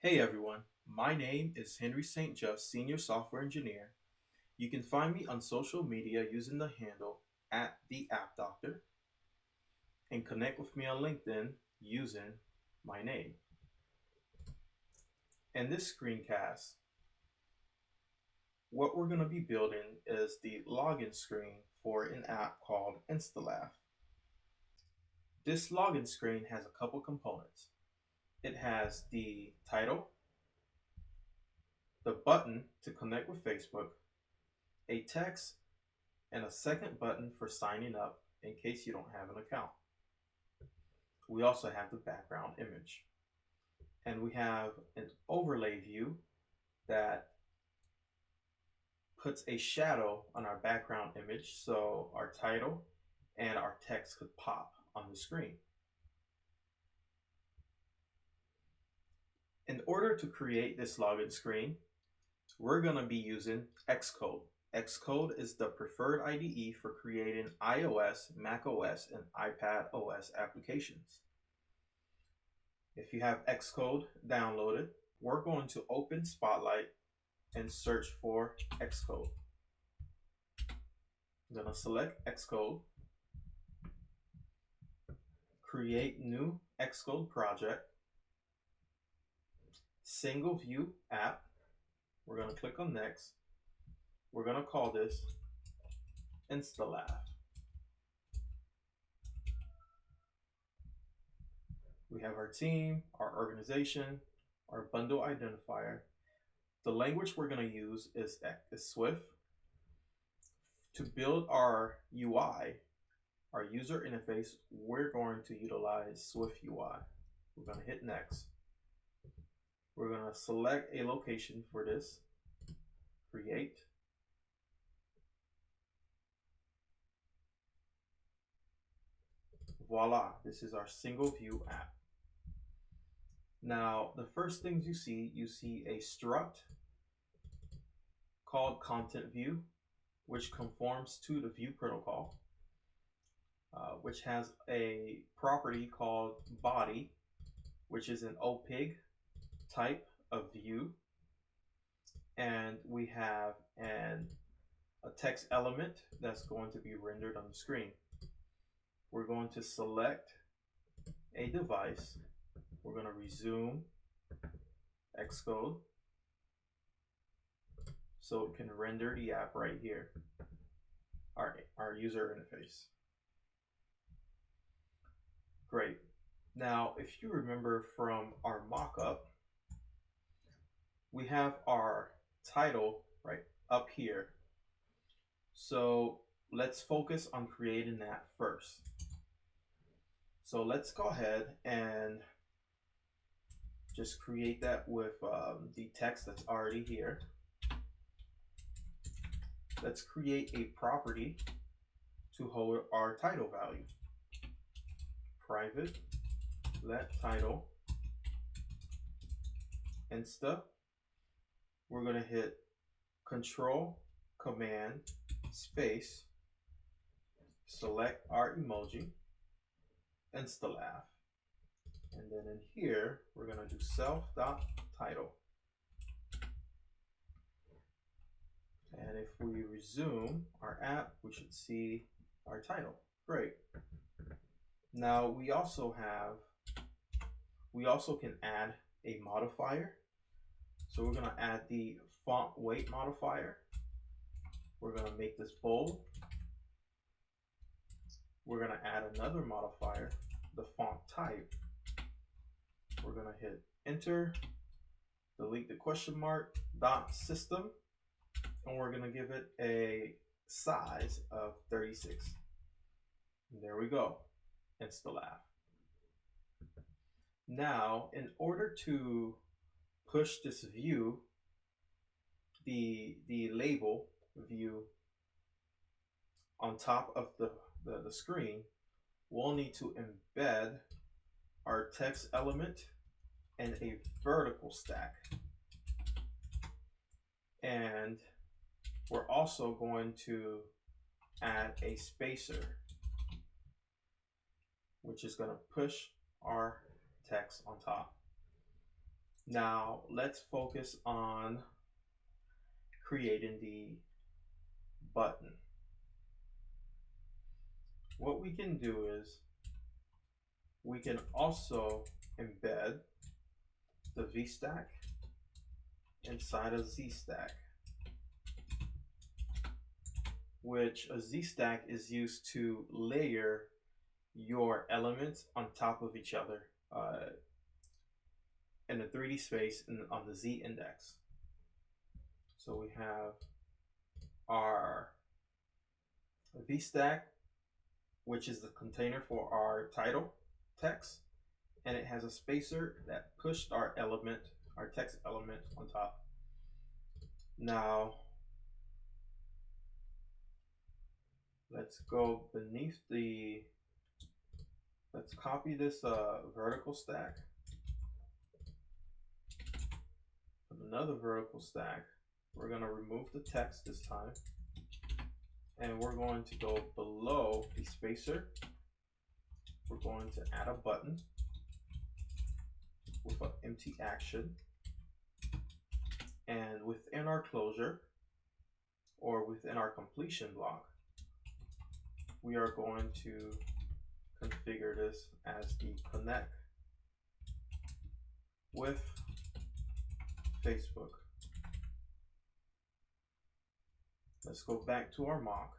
Hey everyone, my name is Henry St. Just, Senior Software Engineer. You can find me on social media using the handle at the App Doctor and connect with me on LinkedIn using my name. In this screencast, what we're going to be building is the login screen for an app called InstaLaugh. This login screen has a couple components. It has the title, the button to connect with Facebook, a text, and a second button for signing up in case you don't have an account. We also have the background image. And we have an overlay view that puts a shadow on our background image so our title and our text could pop on the screen. In order to create this login screen, we're going to be using Xcode. Xcode is the preferred IDE for creating iOS, macOS, and iPadOS applications. If you have Xcode downloaded, we're going to open Spotlight and search for Xcode. I'm going to select Xcode, create new Xcode project, single view app. We're going to click on next. We're going to call this InstaLaugh. We have our team, our organization, our bundle identifier. The language we're going to use is Swift. To build our UI, our user interface, we're going to utilize SwiftUI. We're going to hit next. We're going to select a location for this, create. Voila, this is our single view app. Now, the first things you see a struct called content view, which conforms to the view protocol, which has a property called body, which is an OPIG type of view. And we have a text element that's going to be rendered on the screen. We're going to select a device. We're going to resume Xcode so it can render the app right here, our user interface. Great. Now, if you remember from our mock-up, we have our title right up here. So let's focus on creating that first. So let's go ahead and just create that with the text that's already here. Let's create a property to hold our title value. Private let title Insta. We're going to hit Control Command space, select our emoji, InstaLaugh. And then in here, we're going to do self.title. And if we resume our app, we should see our title. Great. Now we also can add a modifier. So we're going to add the font weight modifier. We're going to make this bold. We're going to add another modifier, the font type. We're going to hit enter, delete the question mark, dot system, and we're going to give it a size of 36. And there we go, InstaLaugh. Now, in order to push this view, the label view on top of the screen, we'll need to embed our text element in a vertical stack. And we're also going to add a spacer, which is going to push our text on top. Now let's focus on creating the button. What we can do is we can also embed the VStack inside a ZStack, which a ZStack is used to layer your elements on top of each other in a 3D space on the Z index. So we have our VStack, which is the container for our title text, and it has a spacer that pushed our element, our text element on top. Now let's go beneath the, let's copy this vertical stack, another vertical stack. We're going to remove the text this time, and we're going to go below the spacer. We're going to add a button with an empty action, and within our closure or within our completion block, we are going to configure this as the connect with Facebook. Let's go back to our mock.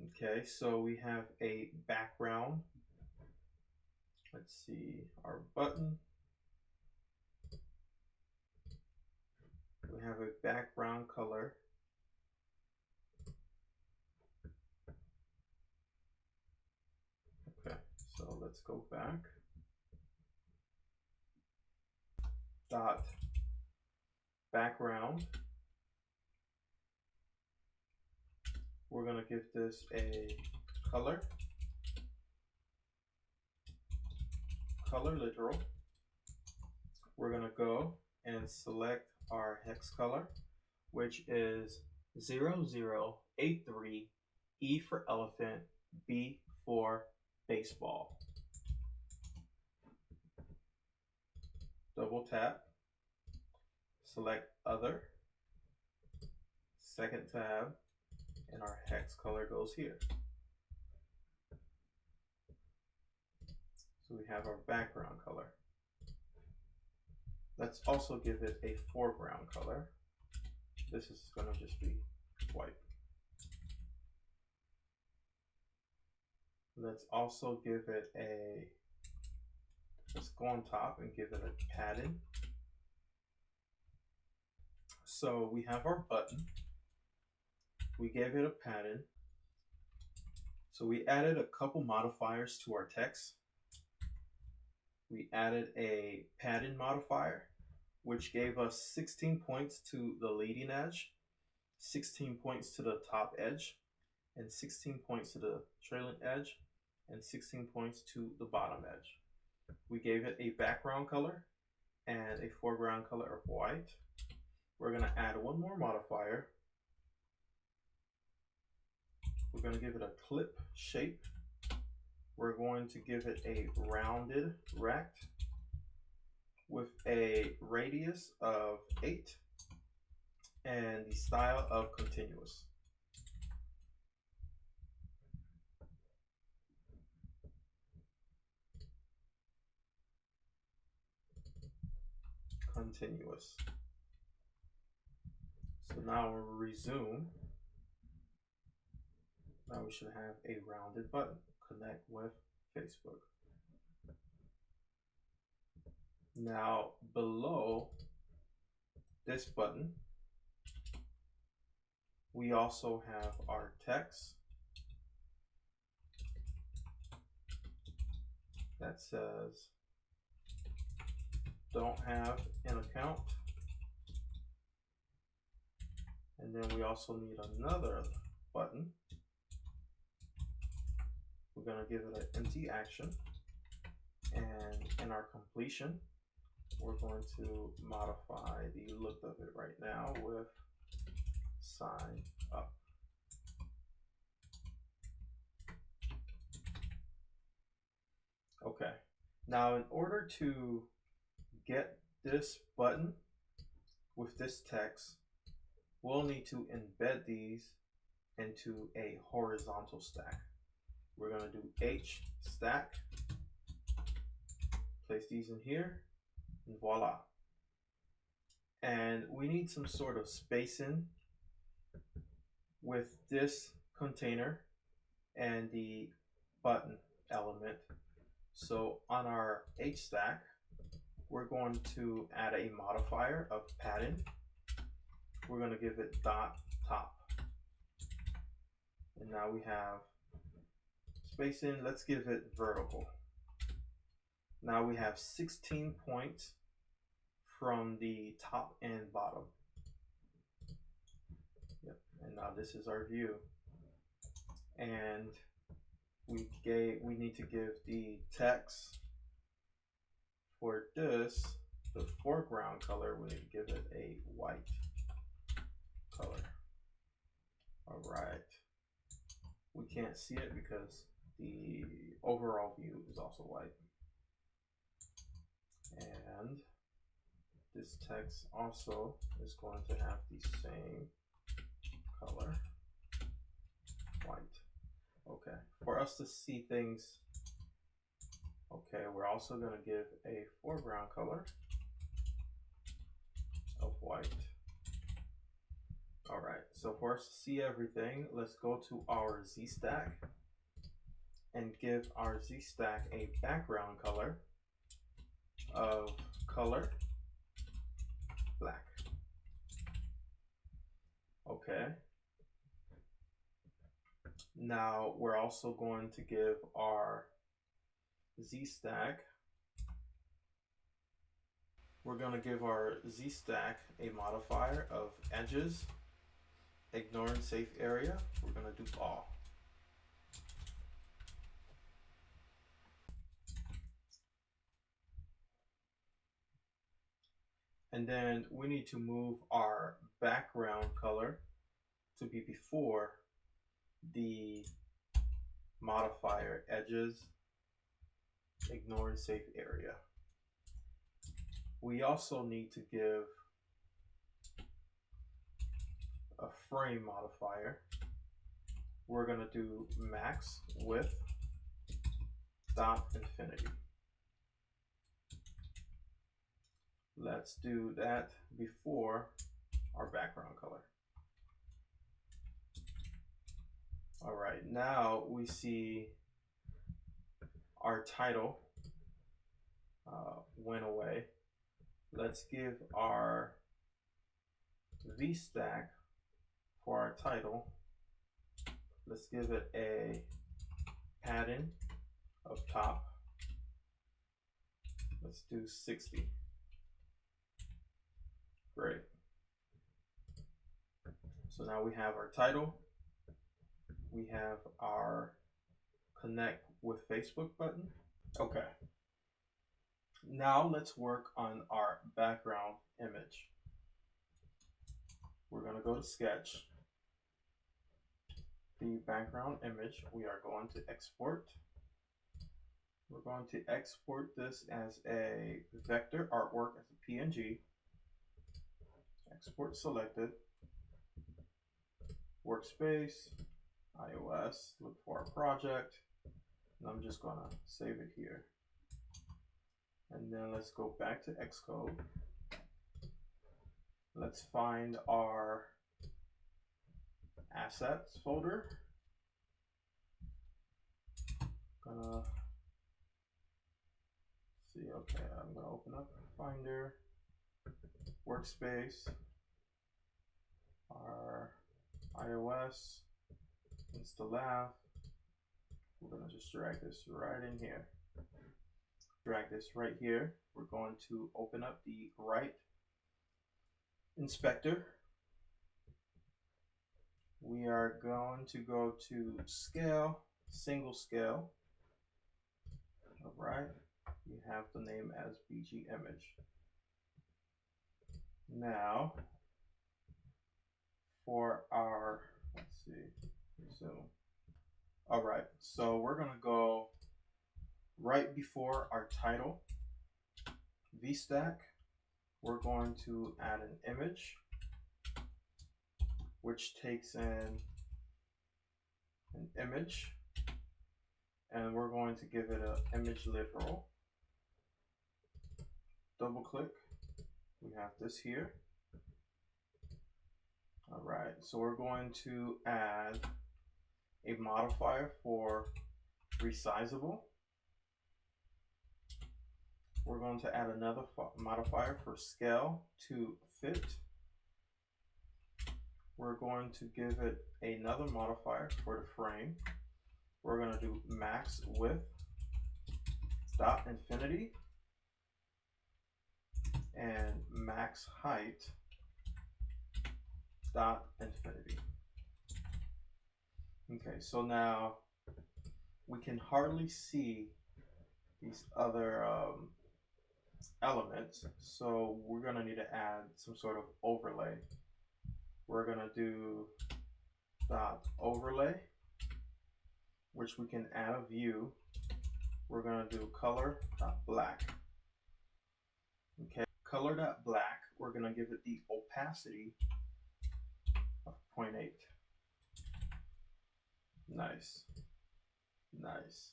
Okay, so we have a background. Let's see, our button. We have a background color. Okay, so let's go back. Dot background. We're going to give this a color literal. We're going to go and select our hex color, which is 0083, E for elephant, B for baseball. Double tap, select other, second tab, and our hex color goes here. So we have our background color. Let's also give it a foreground color. This is going to just be white. Let's also give it a, let's go on top and give it a padding. So we have our button. We gave it a padding. So we added a couple modifiers to our text. We added a padding modifier, which gave us 16 points to the leading edge, 16 points to the top edge, and 16 points to the trailing edge, and 16 points to the bottom edge. We gave it a background color and a foreground color of white. We're going to add one more modifier. We're going to give it a clip shape. We're going to give it a rounded rect with a radius of 8 and the style of continuous. Continuous. So now we'll resume. Now we should have a rounded button, connect with Facebook. Now below this button, we also have our text that says, don't have an account. And then we also need another button. We're going to give it an empty action. And in our completion, we're going to modify the look of it right now with sign up. Okay. Now, in order to get this button with this text, we'll need to embed these into a horizontal stack. We're going to do H stack, place these in here, and voila. And we need some sort of spacing with this container and the button element. So on our H stack, we're going to add a modifier of padding. We're going to give it dot top. And now we have spacing. Let's give it vertical. Now we have 16 points from the top and bottom. Yep. And now this is our view. And we need to give the text for this, the foreground color, we need to give it a white color. All right. We can't see it because the overall view is also white. And this text also is going to have the same color, white. Okay, for us to see things, okay, we're also going to give a foreground color of white. All right, so for us to see everything, let's go to our Z stack and give our Z stack a background color of color black. Okay. Now we're also going to give our Z stack, we're going to give our Z stack a modifier of edges, ignoring safe area. We're going to do all. And then we need to move our background color to be before the modifier edges, ignoring safe area. We also need to give a frame modifier. We're going to do max width dot infinity. Let's do that before our background color. All right, now we see our title went away. Let's give our V stack for our title. Let's give it a padding of top. Let's do 60. Great. So now we have our title. We have our connect with Facebook button. Okay. Now let's work on our background image. We're going to go to Sketch. The background image, we are going to export. We're going to export this as a vector artwork as a PNG. Export selected. Workspace, iOS, look for our project. And I'm just going to save it here. And then let's go back to Xcode. Let's find our assets folder. Gonna see, okay, I'm gonna open up Finder, Workspace, our iOS, InstaLab. We're gonna just drag this right in here. Drag this right here. We're going to open up the right inspector. We are going to go to scale, single scale. All right, you have the name as BG image. Now, for our, let's see, zoom. All right, so we're gonna go right before our title. VStack, we're going to add an image, which takes in an image, and we're going to give it an image literal. Double click, we have this here. All right, so we're going to add a modifier for resizable. We're going to add another modifier for scale to fit. We're going to give it another modifier for the frame. We're going to do max width dot infinity and max height dot infinity. Okay, so now we can hardly see these other elements, so we're going to need to add some sort of overlay. We're going to do dot overlay, which we can add a view. We're going to do color dot black. Okay, color dot black, we're going to give it the opacity of 0.8. Nice, nice.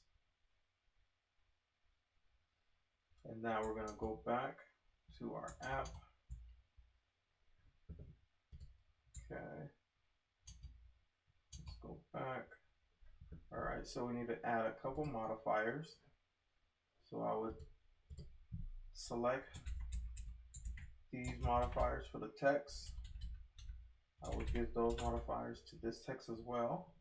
And now we're going to go back to our app. Okay, let's go back. All right, so we need to add a couple modifiers. So I would select these modifiers for the text. I would give those modifiers to this text as well.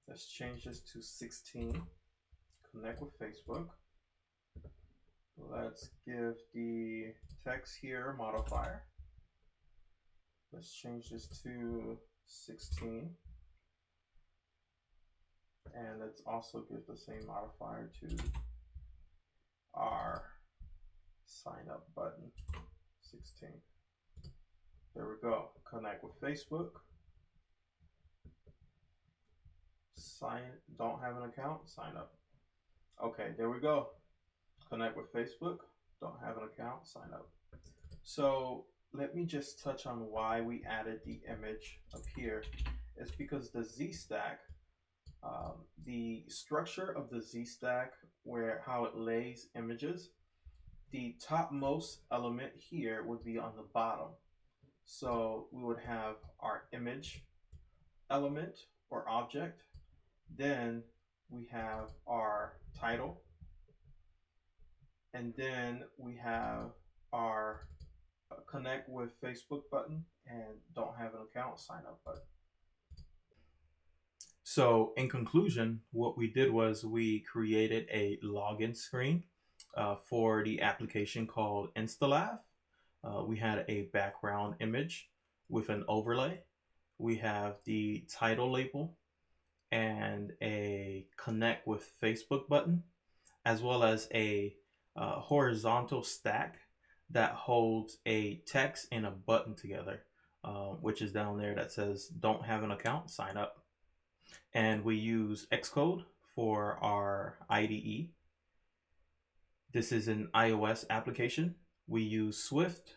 Let's change this to 16. Connect with Facebook. Let's give the text here a modifier. Let's change this to 16. And let's also give the same modifier to our sign up button, 16. There we go. Connect with Facebook. Don't have an account, sign up. Okay, there we go. Connect with Facebook, don't have an account, sign up. So let me just touch on why we added the image up here. It's because the Z-stack, the structure of the Z-stack, how it lays images, the topmost element here would be on the bottom. So we would have our image element or object. Then we have our title, and then we have our connect with Facebook button and don't have an account sign up button. So in conclusion, what we did was we created a login screen for the application called InstaLav. We had a background image with an overlay. We have the title label and a connect with Facebook button, as well as a horizontal stack that holds a text and a button together, which is down there that says don't have an account, sign up. And we use Xcode for our IDE. This is an iOS application. We use Swift,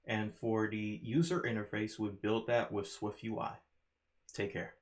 and for the user interface, we built that with SwiftUI. Take care.